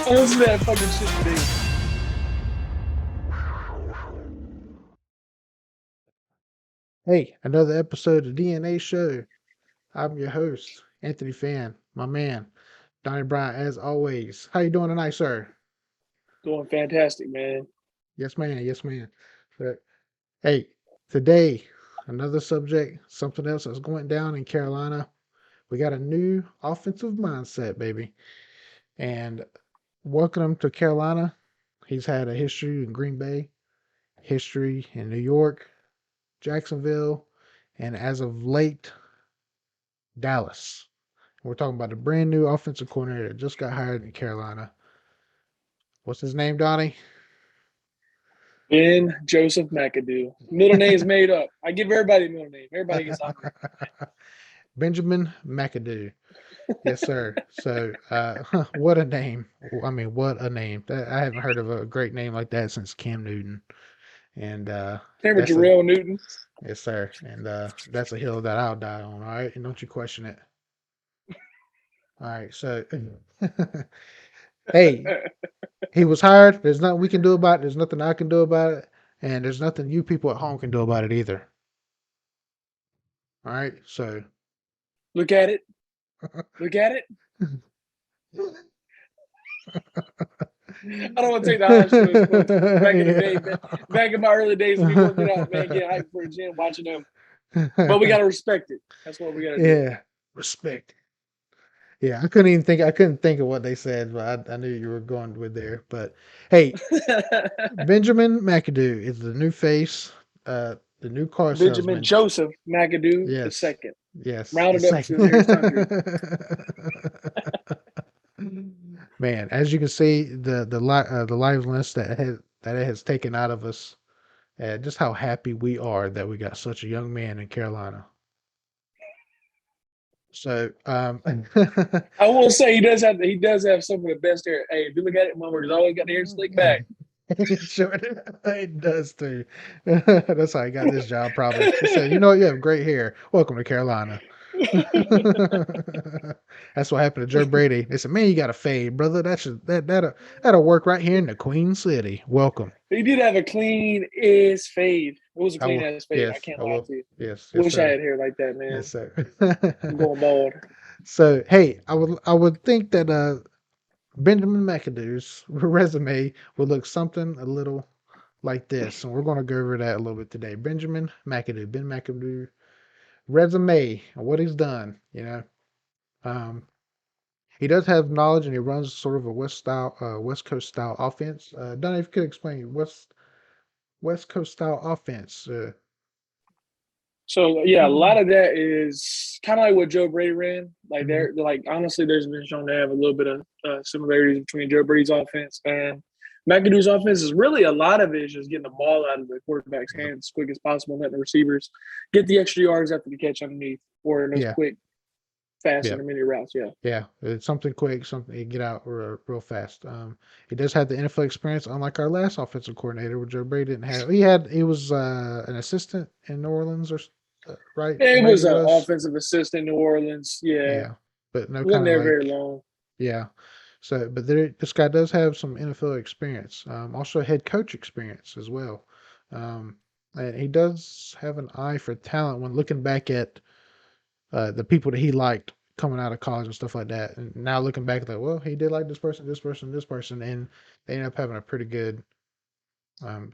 I listened to that fucking shit today. Hey, another episode of DNA Show. I'm your host, Anthony Fan, my man, Donnie Bryant, as always. How you doing tonight, sir? Doing fantastic, man. Yes, man. Yes, man. But, hey, today, another subject, something else that's going down in Carolina. We got a new offensive mindset, baby. And welcome to Carolina. He's had a history in Green Bay, history in New York, Jacksonville, and as of late, Dallas. We're talking about the brand new offensive coordinator that just got hired in Carolina. What's his name, Donnie? Ben Joseph McAdoo. Middle name's made up. I give everybody a middle name. Everybody gets honored. Benjamin McAdoo. Yes, sir. So, what a name. I mean, what a name. I haven't heard of a great name like that since Cam Newton. And Remember that's a, Jarrell Newton? yes, sir. And that's a hill that I'll die on. All right. And don't you question it. All right. So, hey, he was hired. There's nothing we can do about it. There's nothing I can do about it. And there's nothing you people at home can do about it either. All right. So, Look at it. Look at it. I don't want to take the Hodge Choice quotes because back in the day, man, back in my early days of me working out, man, getting hyped for a gym, watching them. But we got to respect it. That's what we got to do. Yeah. Respect. Yeah, I couldn't even think. I couldn't think of what they said, but I knew you were going with there. But hey, Benjamin McAdoo is the new face, the new car Benjamin salesman. Joseph McAdoo the Yes, second. yes, the Rounded up to second. the nearest hundred. Man, as you can see, the liveliness that it has taken out of us, just how happy we are that we got such a young man in Carolina. So, I will say he does have some of the best hair. Hey, if you look at it, motherfucker's always got the hair slicked back. sure, it does too. That's how I got this job. Probably. He said, "You know, you have great hair. Welcome to Carolina." That's what happened to Joe Brady. They said, "Man, you got a fade, brother. That'll work right here in the Queen City. Welcome." He did have a clean ass fade. It was a I clean will. ass fade. I Yes, can't I lie will. to you. Yes, yes, Wish I sir. had hair like that, Yes, man. sir. I'm going bald. So, hey, I would think that Benjamin McAdoo's resume would look something a little like this, and we're going to go over that a little bit today. Benjamin McAdoo, Ben McAdoo resume and what he's done. Um, he does have knowledge, and he runs sort of a West Coast style offense. Donnie, if you could explain West Coast style offense. So yeah, a lot of that is kind of like what Joe Brady ran. Like Mhm. they're like honestly, there's been shown to have a little bit of similarities between Joe Brady's offense and McAdoo's offense. Is really a lot of it is just getting the ball out of the quarterback's Yeah, hands as quick as possible, letting the receivers get the extra yards after the catch underneath or in those yeah, quick, fast yeah. intermediate routes. Yeah. Yeah, it's something quick, something you get out real fast. He does have the NFL experience, unlike our last offensive coordinator, which Joe Brady didn't have. He was an assistant in New Orleans, or right? It Right, was he an was. offensive assistant in New Orleans. Yeah, Yeah, but no wasn't kind of there very like, long. yeah. So, but this guy does have some NFL experience, also head coach experience as well. Um, and he does have an eye for talent when looking back at the people that he liked coming out of college and stuff like that. And now looking back, like, well, he did like this person, this person, this person, and they ended up having a pretty good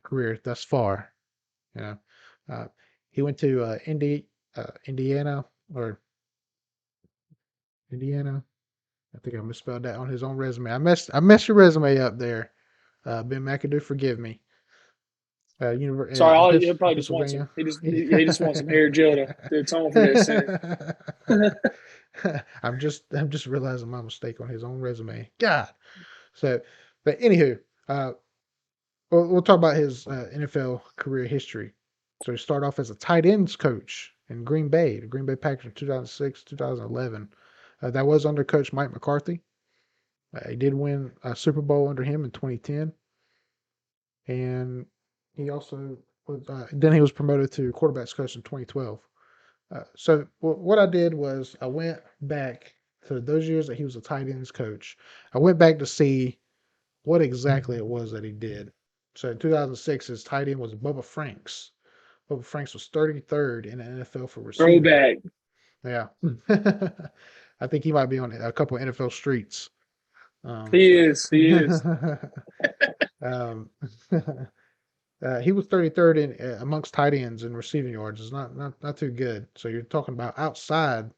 career thus far. You know, uh, he went to Indiana or Indiana. I think I misspelled that on his own resume. I messed your resume up there, Ben McAdoo. Forgive me. Sorry, he probably just wants some. Pennsylvania. He just wants some hair gel to atone for that sin. I'm just realizing my mistake on his own resume. God. So, but anywho, uh, we'll talk about his NFL career history. So he started off as a tight ends coach in Green Bay, the Green Bay Packers in 2006, 2011. That was under Coach Mike McCarthy. He did win a Super Bowl under him in 2010, and he also then he was promoted to quarterbacks coach in 2012. So what I did was I went back to those years that he was a tight ends coach. I went back to see. what exactly it was that he did. So in 2006, his tight end was Bubba Franks. Bubba Franks was 33rd in the NFL for receiving. Throwback. Yeah. I think he might be on a couple of NFL streets. He So is. He is. um, he was 33rd in amongst tight ends in receiving yards. It's not too good. So you're talking about outside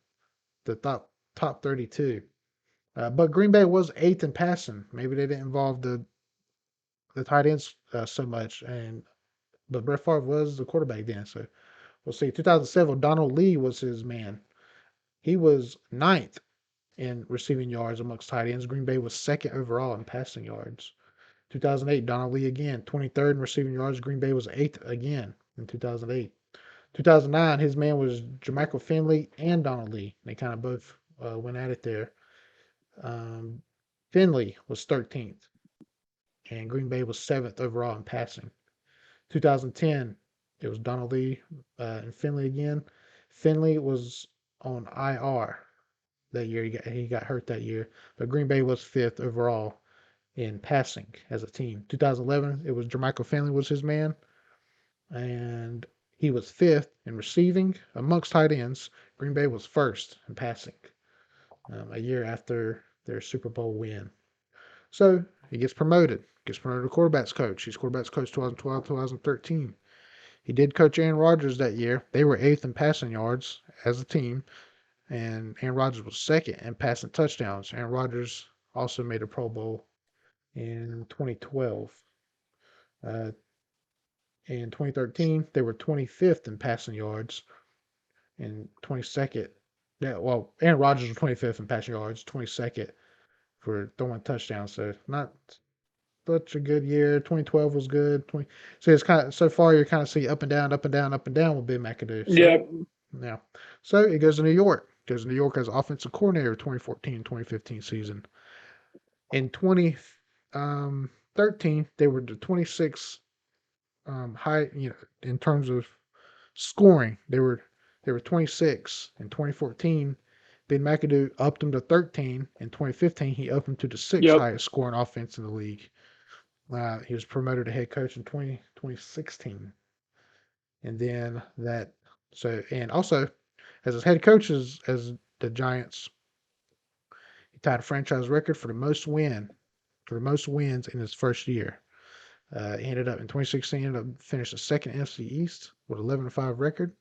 the top 32. But Green Bay was eighth in passing. Maybe they didn't involve the tight ends so much, but Brett Favre was the quarterback then. So we'll see. 2007, Donald Lee was his man. He was ninth in receiving yards amongst tight ends. Green Bay was second overall in passing yards. 2008, Donald Lee again, 23rd in receiving yards. Green Bay was eighth again in 2008. 2009, his man was Jermichael Finley and Donald Lee. They kind of both went at it there. Um, Finley was 13th, and Green Bay was seventh overall in passing. 2010, it was Donald Lee and Finley again. Finley was on IR that year. He got hurt that year, but Green Bay was fifth overall in passing as a team. 2011, it was Jermichael Finley was his man, and he was fifth in receiving amongst tight ends. Green Bay was first in passing a year after their Super Bowl win. So he gets promoted to quarterbacks coach. He's quarterbacks coach 2012, 2013. He did coach Aaron Rodgers that year. They were eighth in passing yards as a team, and Aaron Rodgers was second in passing touchdowns. Aaron Rodgers also made a Pro Bowl in 2012. Uh, in 2013, they were 25th in passing yards and 22nd. Yeah, well, Aaron Rodgers was 25th in passing yards, 22nd for throwing touchdowns. So not such a good year. 2012 was good. So it's kind of so far you're kind of see up and down, up and down, up and down with Ben McAdoo. So Yep. yeah, so it goes to New York. Goes to New York as offensive coordinator 2014-2015 season. In 2013, they were the 26th high, in terms of scoring. They were 26 in 2014. Then McAdoo upped them to 13 in 2015. He upped them to the sixth Yep. highest scoring offense in the league. He was promoted to head coach in 2016, and then and also as his head coach as the Giants, he tied a franchise record for the most wins in his first year. He ended up in 2016, ended up finished the second NFC East with 11-5 record,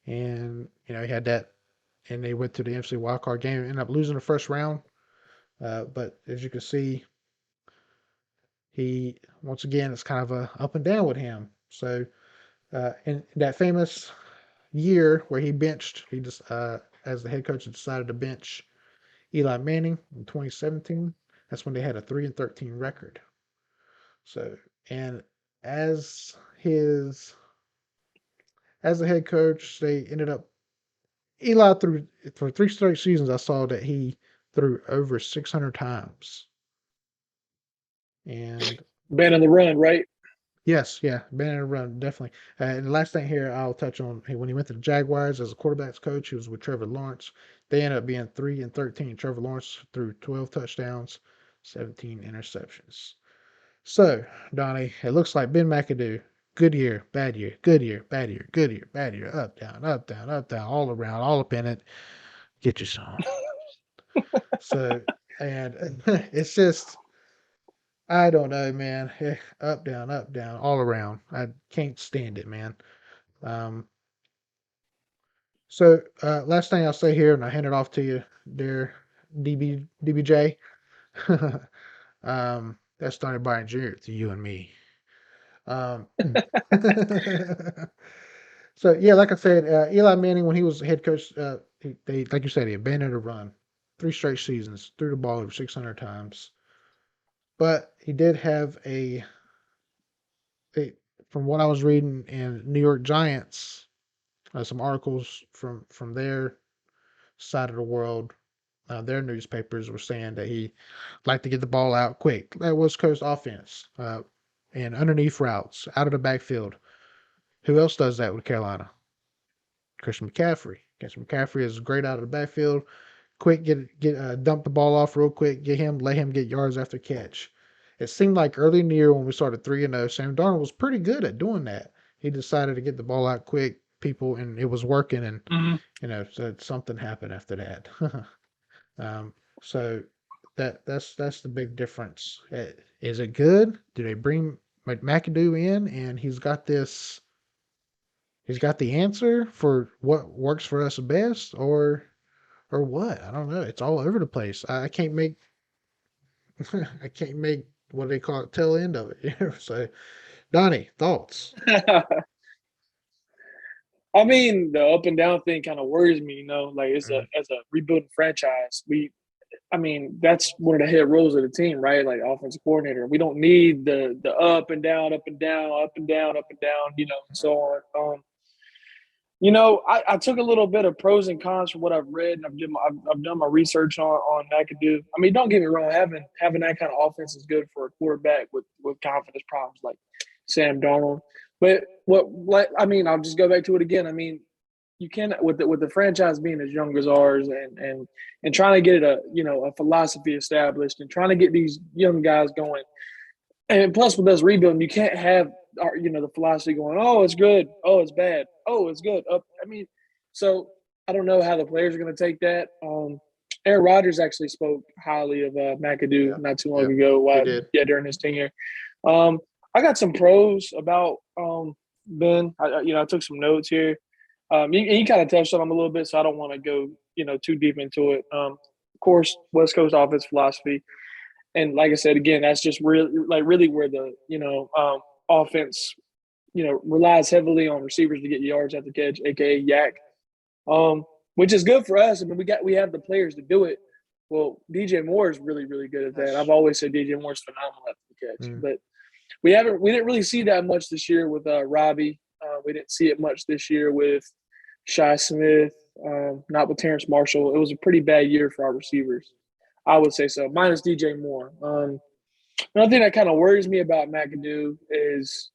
and he had that, and they went to the NFC wildcard game, ended up losing the first round. But as you can see, he once again it's kind of a up and down with him. So in that famous year where he just as the head coach decided to bench Eli Manning in 2017. That's when they had a 3-13 record. So and as his as the head coach, they ended up Eli threw for 3 straight seasons. I saw that he threw over 600 times. And Ben on the run, right? yes, yeah, been in a run, definitely. And the last thing here I'll touch on, when he went to the Jaguars as a quarterbacks coach, he was with Trevor Lawrence. They ended up being 3-13. Trevor Lawrence threw 12 touchdowns, 17 interceptions. So, Donnie, it looks like Ben McAdoo, good year, bad year, good year, bad year, good year, bad year, up, down, up, down, up, down, all around, all up in it. Get you some. So, and it's just, I don't know, man. Up, down, all around. I can't stand it, man. Um, so, last thing I'll say here, and I hand it off to you, dear DBJ. That's Donnie Bryan Jr. to you and me. Um, so yeah, like I said, Eli Manning, when he was head coach, they like you said, he abandoned a run, 3 straight seasons, threw the ball over 600 times. But he did have a from what I was reading in New York Giants, some articles from their side of the world, their newspapers were saying that he liked to get the ball out quick. That West Coast offense, and underneath routes, out of the backfield. Who else does that with Carolina? Christian McCaffrey. Christian McCaffrey is great out of the backfield. Quick, dump the ball off real quick. Let him get yards after catch. it seemed like early in the year when we started 3-0, Sam Darnold was pretty good at doing that. He decided to get the ball out quick, people, and it was working. And Mm-hmm. so something happened after that. um, so that's the big difference. Is it good? Do they bring McAdoo in, and he's got this? He's got the answer for what works for us best, or what? I don't know. It's all over the place. I can't make I can't make what do they call it tail end of it. So, Donnie, thoughts? I mean, the up and down thing kind of worries me. Like Mm, as a rebuilding franchise, I mean, that's one of the head roles of the team, right? Like offensive coordinator. We don't need the up and down, up and down, up and down, up and down, and so on. I took a little bit of pros and cons from what I've read, and I've done my research on McAdoo. I mean, don't get me wrong, having that kind of offense is good for a quarterback with confidence problems like Sam Darnold. But I mean, I'll just go back to it again. I mean, you can with the franchise being as young as ours and trying to get a philosophy established and trying to get these young guys going. And plus, with us rebuilding, you can't have the philosophy going, oh, it's good, oh, it's bad, oh, it's good. I mean, so I don't know how the players are going to take that. Aaron Rodgers actually spoke highly of McAdoo yeah, not too long yeah, ago. he did. During his tenure. Um, I got some pros about Ben. I took some notes here. You kind of touched on them a little bit, so I don't want to go too deep into it. Of course, West Coast offense philosophy. And like I said, again, that's just really where the offense relies heavily on receivers to get yards at the catch, aka yak, which is good for us. I mean, we have the players to do it. Well, DJ Moore is really good at that. That's I've always said DJ Moore is phenomenal at the catch, mm, but we didn't really see that much this year with Robbie. We didn't see it much this year with Shi Smith. Not with Terrence Marshall. It was a pretty bad year for our receivers. I would say so, minus DJ Moore. Another thing that kind of worries me about McAdoo is,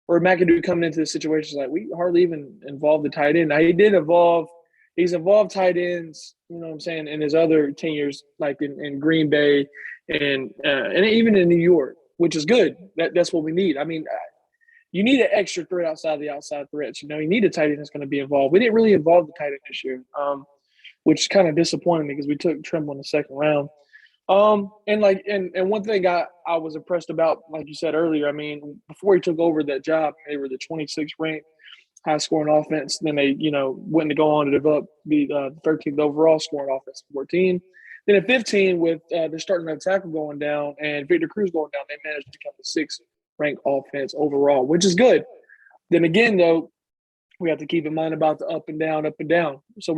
or McAdoo coming into the situation, is like we hardly even involved the tight end. Now he's involved tight ends, you know what I'm saying, in his other tenures, like in Green Bay and even in New York, which is good. That's what we need. I mean, you need an extra threat outside the outside threats. You need a tight end that's going to be involved. We didn't really involve the tight end this year, which is kind of disappointing me because we took Trimble in the second round. And one thing I was impressed about, like you said earlier, I mean, before he took over that job, they were the 26th ranked high scoring offense. Then they, went to go on to develop the 13th overall scoring offense, 14. Then at 15, with their starting left tackle going down and Victor Cruz going down, they managed to become the sixth ranked offense overall, which is good. Then again, though, we have to keep in mind about the up and down, up and down. So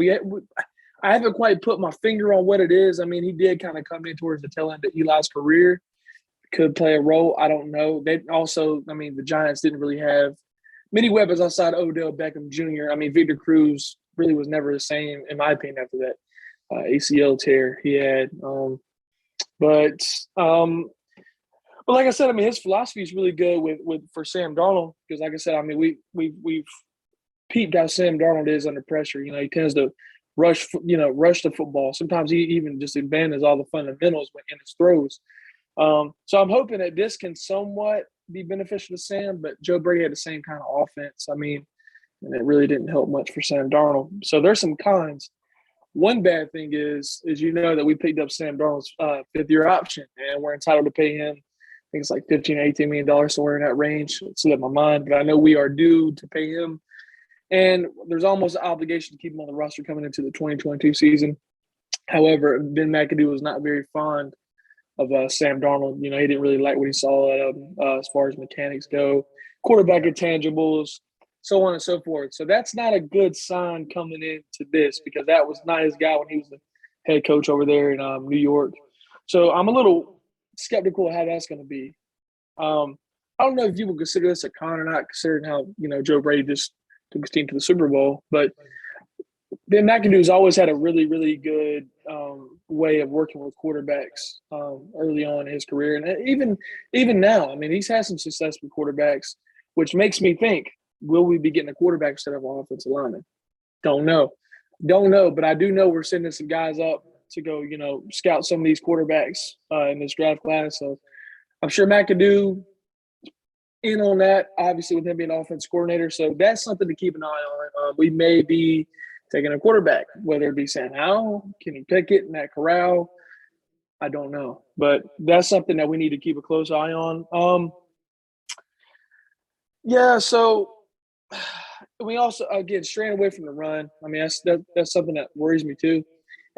I haven't quite put my finger on what it is. I mean, he did kind of come in towards the tail end of Eli's career. Could play a role. I don't know. They also, I mean, the Giants didn't really have many weapons outside Odell Beckham Jr. I mean, Victor Cruz really was never the same, in my opinion, after that ACL tear he had. But like I said, I mean, his philosophy is really good with for Sam Darnold because, like I said, I mean, we've peeped how Sam Darnold is under pressure. He tends to rush the football. Sometimes he even just abandons all the fundamentals in his throws. So I'm hoping that this can somewhat be beneficial to Sam, but Joe Brady had the same kind of offense. I mean, and it really didn't help much for Sam Darnold. So there's some cons. One bad thing is that we picked up Sam Darnold's fifth-year option, and we're entitled to pay him. I think it's like $15 or $18 million, somewhere in that range. It's slipped my mind, but I know we are due to pay him. And there's almost an obligation to keep him on the roster coming into the 2022 season. However, Ben McAdoo was not very fond of Sam Darnold. He didn't really like what he saw out of him as far as mechanics go, quarterback intangibles, so on and so forth. So that's not a good sign coming into this because that was not his guy when he was the head coach over there in New York. So I'm a little skeptical of how that's going to be. I don't know if you would consider this a con or not, considering how Joe Brady just took his team to the Super Bowl, but Ben McAdoo's always had a really good way of working with quarterbacks early on in his career, and even now. I mean, he's had some success with quarterbacks, which makes me think: will we be getting a quarterback instead of an offensive lineman? Don't know, but I do know we're sending some guys up to go, scout some of these quarterbacks in this draft class. So I'm sure McAdoo in on that, obviously with him being offense coordinator. So that's something to keep an eye on. We may be taking a quarterback, whether it be Sam Howell, Kenny Pickett, Matt Corral. I don't know, but that's something that we need to keep a close eye on. Yeah, so we also again straying away from the run. I mean, that's something that worries me too.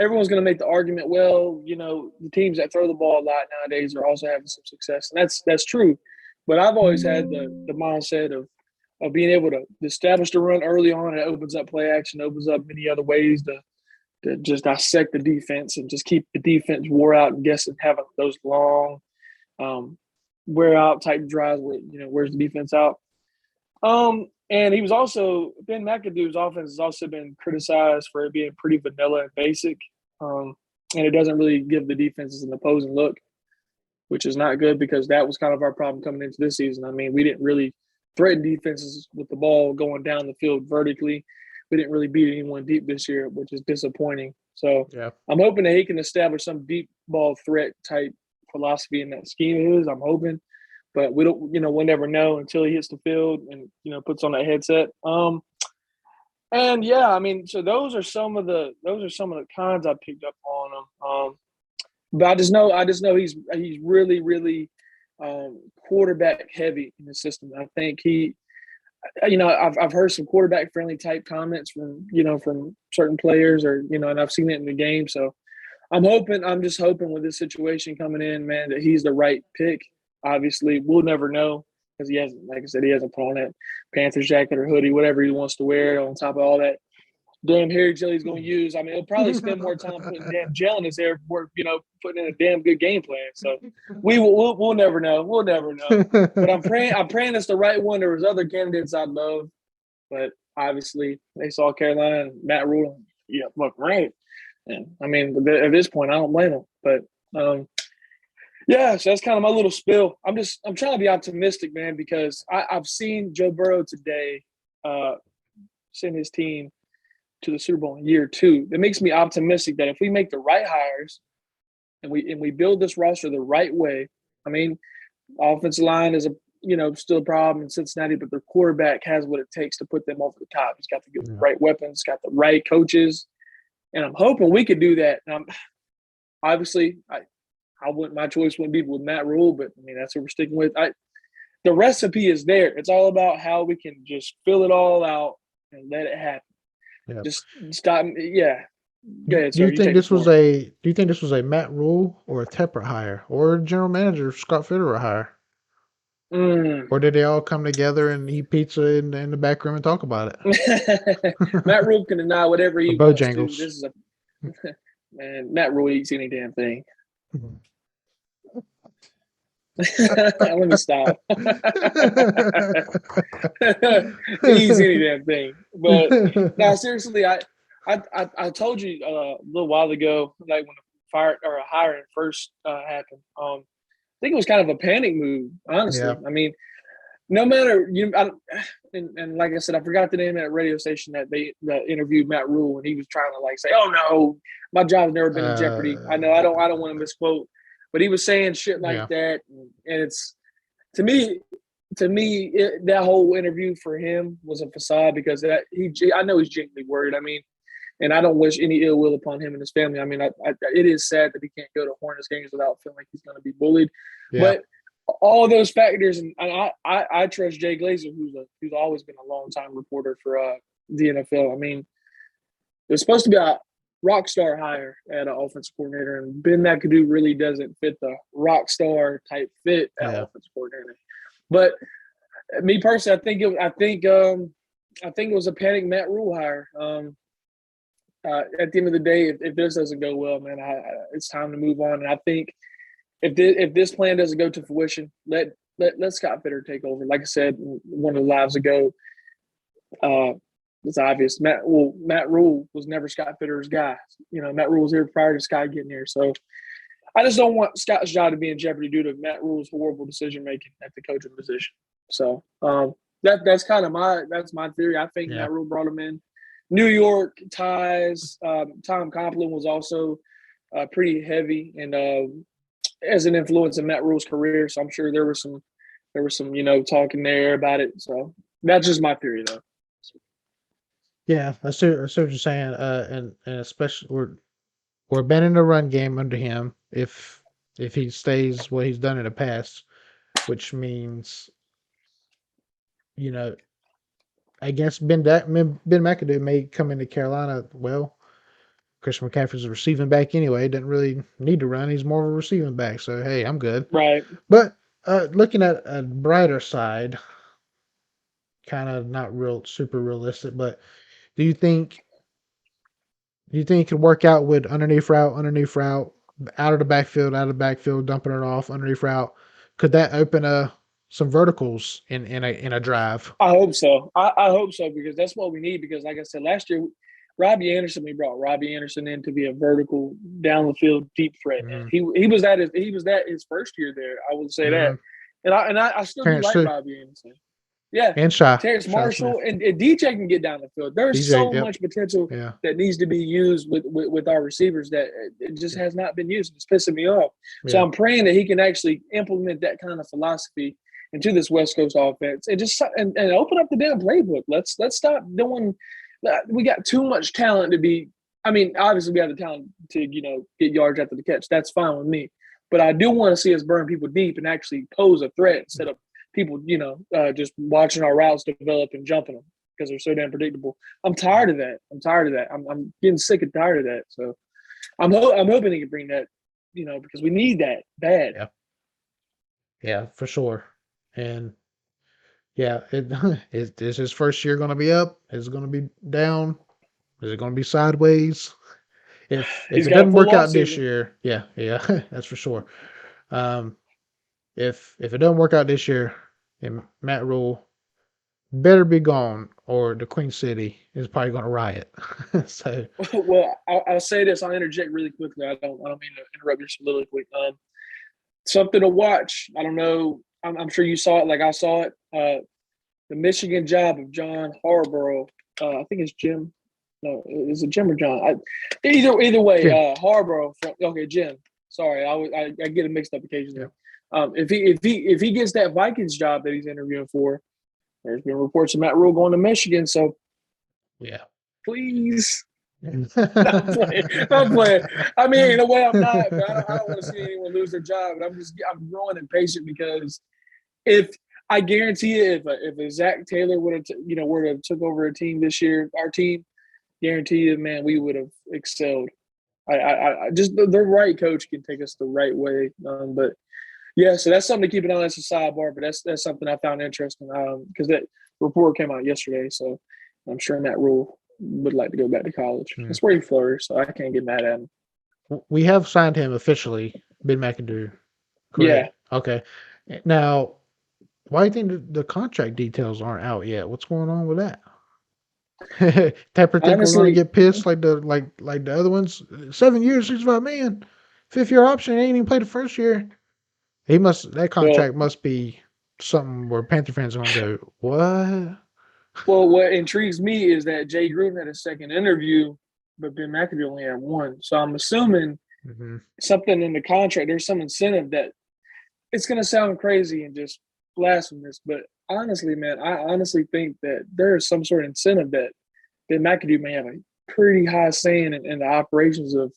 Everyone's going to make the argument, well, the teams that throw the ball a lot nowadays are also having some success, and that's true. But I've always had the mindset of being able to establish the run early on. It opens up play action, opens up many other ways to just dissect the defense and just keep the defense wore out and guessing having those long wear out type drives where where's the defense out. And he was also Ben McAdoo's offense has also been criticized for it being pretty vanilla and basic, and it doesn't really give the defenses an opposing look, which is not good because that was kind of our problem coming into this season. I mean, we didn't really threaten defenses with the ball going down the field vertically. We didn't really beat anyone deep this year, which is disappointing. So Yeah. I'm hoping that he can establish some deep ball threat type philosophy in that scheme of his. I'm hoping. But we don't, we'll never know until he hits the field and, puts on that headset. And yeah, I mean, so those are some of the cons I picked up on him. But I just know he's really, really quarterback heavy in the system. I think I've heard some quarterback friendly type comments from certain players and I've seen it in the game. So I'm just hoping with this situation coming in, man, that he's the right pick. Obviously, we'll never know because he hasn't, like I said, he hasn't put on that Panthers jacket or hoodie, whatever he wants to wear on top of all that damn hair gel he's going to use. I mean, he'll probably spend more time putting damn gel in his hair before, putting in a damn good game plan. So we'll never know. We'll never know. But I'm praying it's the right one. There was other candidates I love, but obviously they saw Carolina and Matt Rule. Yeah, look, right. And I mean, at this point, I don't blame him. But yeah, so that's kind of my little spill. I'm trying to be optimistic, man, because I've seen Joe Burrow today send his team to the Super Bowl in year 2. It makes me optimistic that if we make the right hires and we build this roster the right way, I mean, offensive line is still a problem in Cincinnati, but their quarterback has what it takes to put them over the top. He's got the right weapons, got the right coaches, and I'm hoping we could do that. Obviously, my choice wouldn't be with Matt Rule, but I mean that's what we're sticking with. The recipe is there. It's all about how we can just fill it all out and let it happen. Yeah. Just stop. Yeah. Go ahead, Do you think this was a Matt Rule or a Tepper hire or general manager Scott Fitterer hire? Or did they all come together and eat pizza in the back room and talk about it? Matt Rule can deny whatever he wants to. This is man. Matt Rule eats any damn thing. Let me stop. Eats any damn thing. But now, seriously, I told you a little while ago, like when the hiring first happened. I think it was kind of a panic move, honestly. Yeah. I mean, no matter and like I said, I forgot the name of that radio station that interviewed Matt Rule, and he was trying to say, "Oh no, my job's never been in jeopardy." I know I don't want to misquote, but he was saying shit like that, and it's to me that whole interview for him was a facade because I know he's genuinely worried. I mean. And I don't wish any ill will upon him and his family. I mean, it is sad that he can't go to Hornets games without feeling like he's going to be bullied. Yeah. But all those factors, and I trust Jay Glazer, who's always been a long-time reporter for the NFL. I mean, there's supposed to be a rock star hire at an offensive coordinator, and Ben McAdoo really doesn't fit the rock star type fit at offensive coordinator. But me personally, I think it was a panic Matt Rule hire. At the end of the day, if this doesn't go well, man, it's time to move on. And I think if this plan doesn't go to fruition, let Scott Fitter take over. Like I said, one of the lives ago, it's obvious. Matt Rule was never Scott Fitter's guy. Matt Rule was here prior to Scott getting here. So I just don't want Scott's job to be in jeopardy due to Matt Rule's horrible decision making at the coaching position. So that's kind of my theory. I think Matt Rule brought him in. New York ties. Tom Coughlin was also pretty heavy, and as an influence in Matt Rule's career. So I'm sure there was some talk in there about it. So that's just my theory though. Yeah, I see what you're saying. And especially we're banning the run game under him if he stays what he's done in the past, which means you know I guess Ben McAdoo may come into Carolina. Well, Christian McCaffrey's a receiving back anyway. Doesn't really need to run. He's more of a receiving back. So hey, I'm good. Right. But looking at a brighter side, kind of not real super realistic. But do you think do you think it could work out with underneath route, out of the backfield, dumping it off, underneath route? Could that open some verticals in a drive? I hope so. I hope so because that's what we need. Because like I said last year, we brought Robbie Anderson in to be a vertical down the field deep threat, and Mm-hmm. he was that his first year there. I would say Mm-hmm. that, and I still do Terrence like too, Robbie Anderson. Yeah, and Terrence Shy Marshall Smith, and DJ can get down the field. There's DJ. so Yep. much potential Yeah. that needs to be used with our receivers that it just Yeah. has not been used. It's pissing me off. So Yeah. I'm praying that he can actually implement that kind of philosophy into this West Coast offense and just and open up the damn playbook. Let's stop doing. We got too much talent to be. I mean, obviously we have the talent to get yards after the catch. That's fine with me. But I do want to see us burn people deep and actually pose a threat instead of people, just watching our routes develop and jumping them because they're so damn predictable. I'm tired of that. I'm getting sick and tired of that. So I'm hoping he can bring that, because we need that bad. Yeah. Yeah, for sure. And yeah, is his first year going to be up? Is it going to be down? Is it going to be sideways? If He's it got a doesn't full work off out this season. year, yeah, yeah, that's for sure. Um, if it doesn't work out this year, then Matt Rule better be gone, or the Queen City is probably going to riot. So Well, I'll say this. I'll interject really quickly. I don't mean to interrupt your soliloquy. Something to watch. I don't know. I'm sure you saw it like I saw it. The Michigan job of John Harbaugh. I think it's Jim. No, is it Jim or John? Either way, Jim, Harbaugh. Okay, Jim. Sorry, I get it mixed up occasionally. yeah, If he gets that Vikings job that he's interviewing for, there's been reports of Matt Rule going to Michigan. So yeah. please, I'm playing. I'm playing. I mean, in a way, I'm not, but I don't want to see anyone lose their job. But I'm growing impatient because if I guarantee you, if a Zach Taylor were to took over a team this year, our team, guarantee you, man, we would have excelled. I just the right coach can take us the right way. But yeah, so that's something to keep an eye on as a sidebar. But that's something I found interesting because that report came out yesterday. So I'm sure Matt Rule would like to go back to college. Hmm. That's where he flourished, so I can't get mad at him. We have signed him officially, Ben McAdoo. Yeah. Correct. Okay. Now, why do you think the contract details aren't out yet? What's going on with that? Tepper think we're gonna Honestly, get pissed like the other ones. 7 years, 65 million. Fifth year option. He ain't even played the first year. That well, contract must be something where Panther fans are gonna go, what? what intrigues me is that Jay Gruden had a second interview, but Ben McAdoo only had one. So I'm assuming Mm-hmm. something in the contract. There's some incentive that it's going to sound crazy and just blasphemous, but honestly, man, I honestly think that there is some sort of incentive that McAdoo may have a pretty high saying in the operations of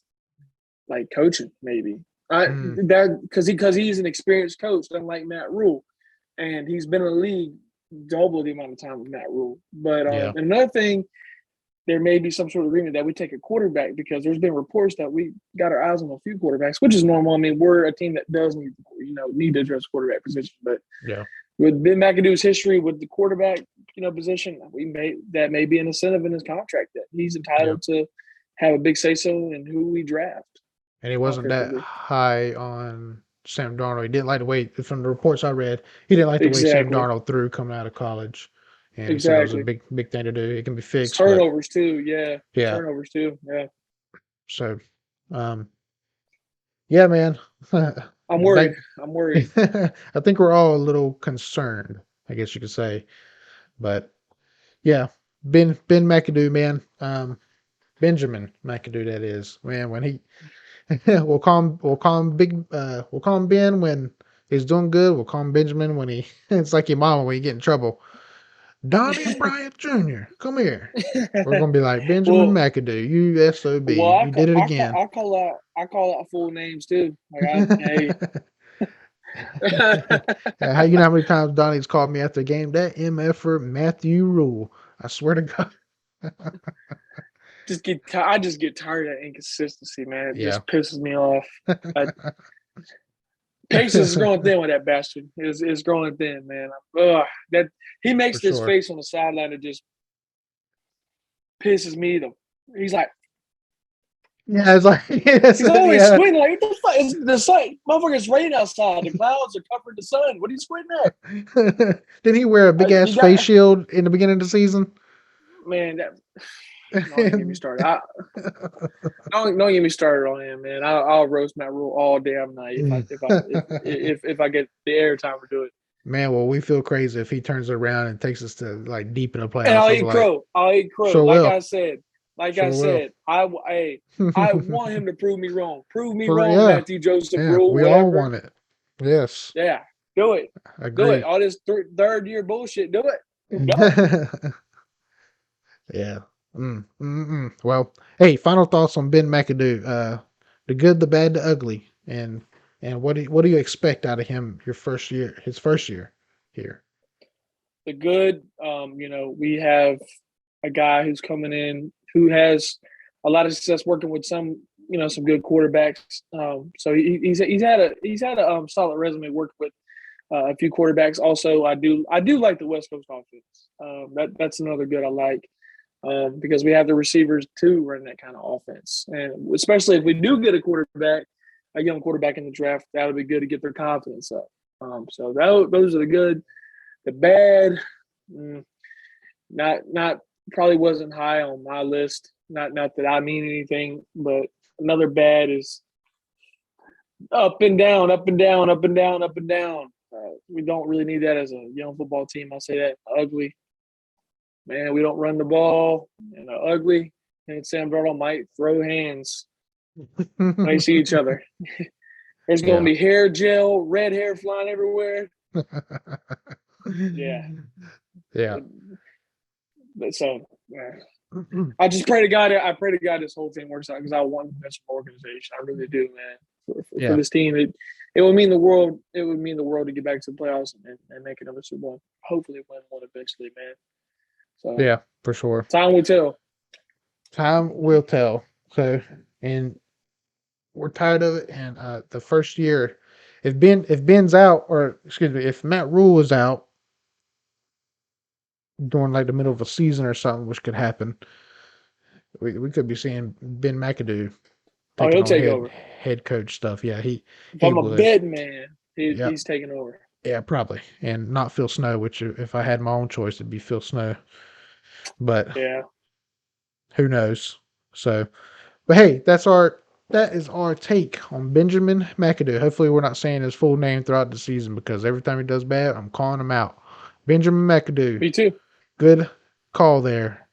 like coaching, maybe. Mm, That because he's an experienced coach, unlike Matt Rule, and he's been in the league double the amount of time with Matt Rule. But yeah. another thing, there may be some sort of agreement that we take a quarterback because there's been reports that we got our eyes on a few quarterbacks, which is normal. I mean, we're a team that does need to address quarterback position. But Yeah. with Ben McAdoo's history with the quarterback, position, that may be an incentive in his contract that he's Yeah. entitled to have a big say so in who we draft And he wasn't that offensively. high on Sam Darnold. He didn't like the way, from the reports I read, he didn't like the way Sam Exactly. Darnold threw coming out of college. And he said that was a Exactly. big thing to do. It can be fixed, but Turnovers too. Yeah. yeah. Turnovers too. Yeah. So, um, yeah, man. I'm Back, worried. I'm worried. I think we're all a little concerned, I guess you could say. But yeah, Ben McAdoo, man. Benjamin McAdoo, that is, man. When we'll call him Ben when he's doing good. We'll call him Benjamin when he it's like your mama when you get in trouble. Donnie Bryant Jr., come here. We're gonna be like Benjamin well, McAdoo, you SOB. You did it again. I call out full names too. Hey. How you know how many times Donnie's called me after the game? That MFer Matthew Rule. I swear to God. I just get tired of inconsistency, man. It Yeah. just pisses me off. I, Patience is growing thin with that bastard. Is growing thin, man. That he For makes this sure. face on the sideline that just pisses me. He's like Yeah, it's like he's always yeah. squinting. Like what the fuck? It's the sun, motherfucker. It's raining outside. The clouds are covering the sun. What are you squinting at? Didn't he wear a big ass You face got shield in the beginning of the season? man. Don't even get me started. Don't get me started on him, man. I'll roast Matt Rule all damn night if I get the airtime to do it. Man, well, we feel crazy if he turns it around and takes us to like deep in the And playoffs. I was like, I'll eat crow. sure will, Like I sure will. said, I want him to prove me wrong. Prove me For wrong, yeah, Matthew Joseph yeah, Rule, we all whatever. want it. Yes, Yeah, do it. Do it. agreed. All this third year bullshit. Do it. Go. Yeah. Well, hey, final thoughts on Ben McAdoo. The good, the bad, the ugly, and what do you expect out of him his first year here? The good, we have a guy who's coming in who has a lot of success working with some good quarterbacks. So he's had a solid resume working with a few quarterbacks. Also, I do like the West Coast offense. That's another good I like because we have the receivers to run that kind of offense, and especially if we do get a young quarterback in the draft, that would be good to get their confidence up. So those are the good. The bad, mm, not probably wasn't high on my list. Not that I mean anything, but another bad is up and down, up and down, up and down, up and down. We don't really need that as a young football team. I'll say that. Ugly, man. We don't run the ball, and ugly. And Sam Darnold might throw hands when they see each other. There's going to Yeah. be hair gel, red hair flying everywhere. Yeah. Yeah. So I just pray to God. I pray to God this whole thing works out because I want the best organization. I really do, man. For Yeah. this team, it would mean the world. It would mean the world to get back to the playoffs and make another Super Bowl. Hopefully, win one eventually, man. So Yeah, for sure. time will tell. Time will tell. So, and we're tired of it. And the first year, if Ben's out, or excuse me, if Matt Rule is out during like the middle of a season or something, which could happen, we could be seeing Ben McAdoo Oh, taking he'll on take over. head coach stuff. Yeah, If he I'm a would. bed man, Yep. he's taking over. Yeah, probably, and not Phil Snow. Which, if I had my own choice, it'd be Phil Snow. But Yeah. who knows? So, but hey, that is our take on Benjamin McAdoo. Hopefully, we're not saying his full name throughout the season because every time he does bad, I'm calling him out. Benjamin McAdoo. Me too. Good call there.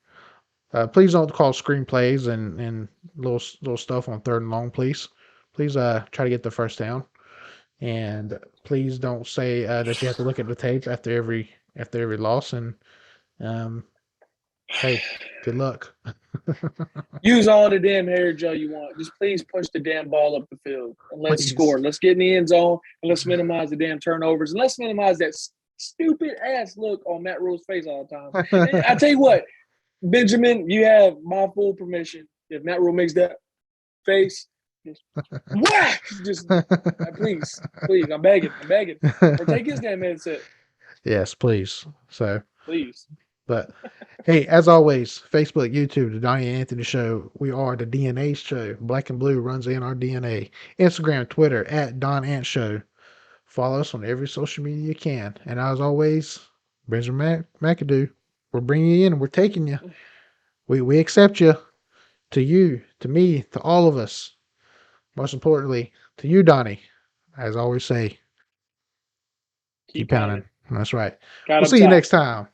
Please don't call screenplays and little stuff on third and long, please. Please try to get the first down. And please don't say that you have to look at the tape after every loss. And hey, good luck. Use all the damn hair gel you want. Just please push the damn ball up the field and let's Please. score. Let's get in the end zone and let's minimize the damn turnovers and let's minimize that stupid ass look on Matt Rule's face all the time. And I tell you what, Benjamin, you have my full permission. If Matt Rule makes that face, just whack. Just please, I'm begging, or take his damn headset, Yes, please. So, please. but hey, as always, Facebook, YouTube, the Donnie and Anthony Show. We are the DNA Show. Black and blue runs in our DNA. Instagram, Twitter at Don Ant Show. Follow us on every social media you can. And as always, Benjamin McAdoo, we're bringing you in and we're taking you. We accept you. To you, to me, to all of us. Most importantly, to you, Donnie. As I always say, keep Keep pounding. pounding. That's right. Got We'll up see you top. next time.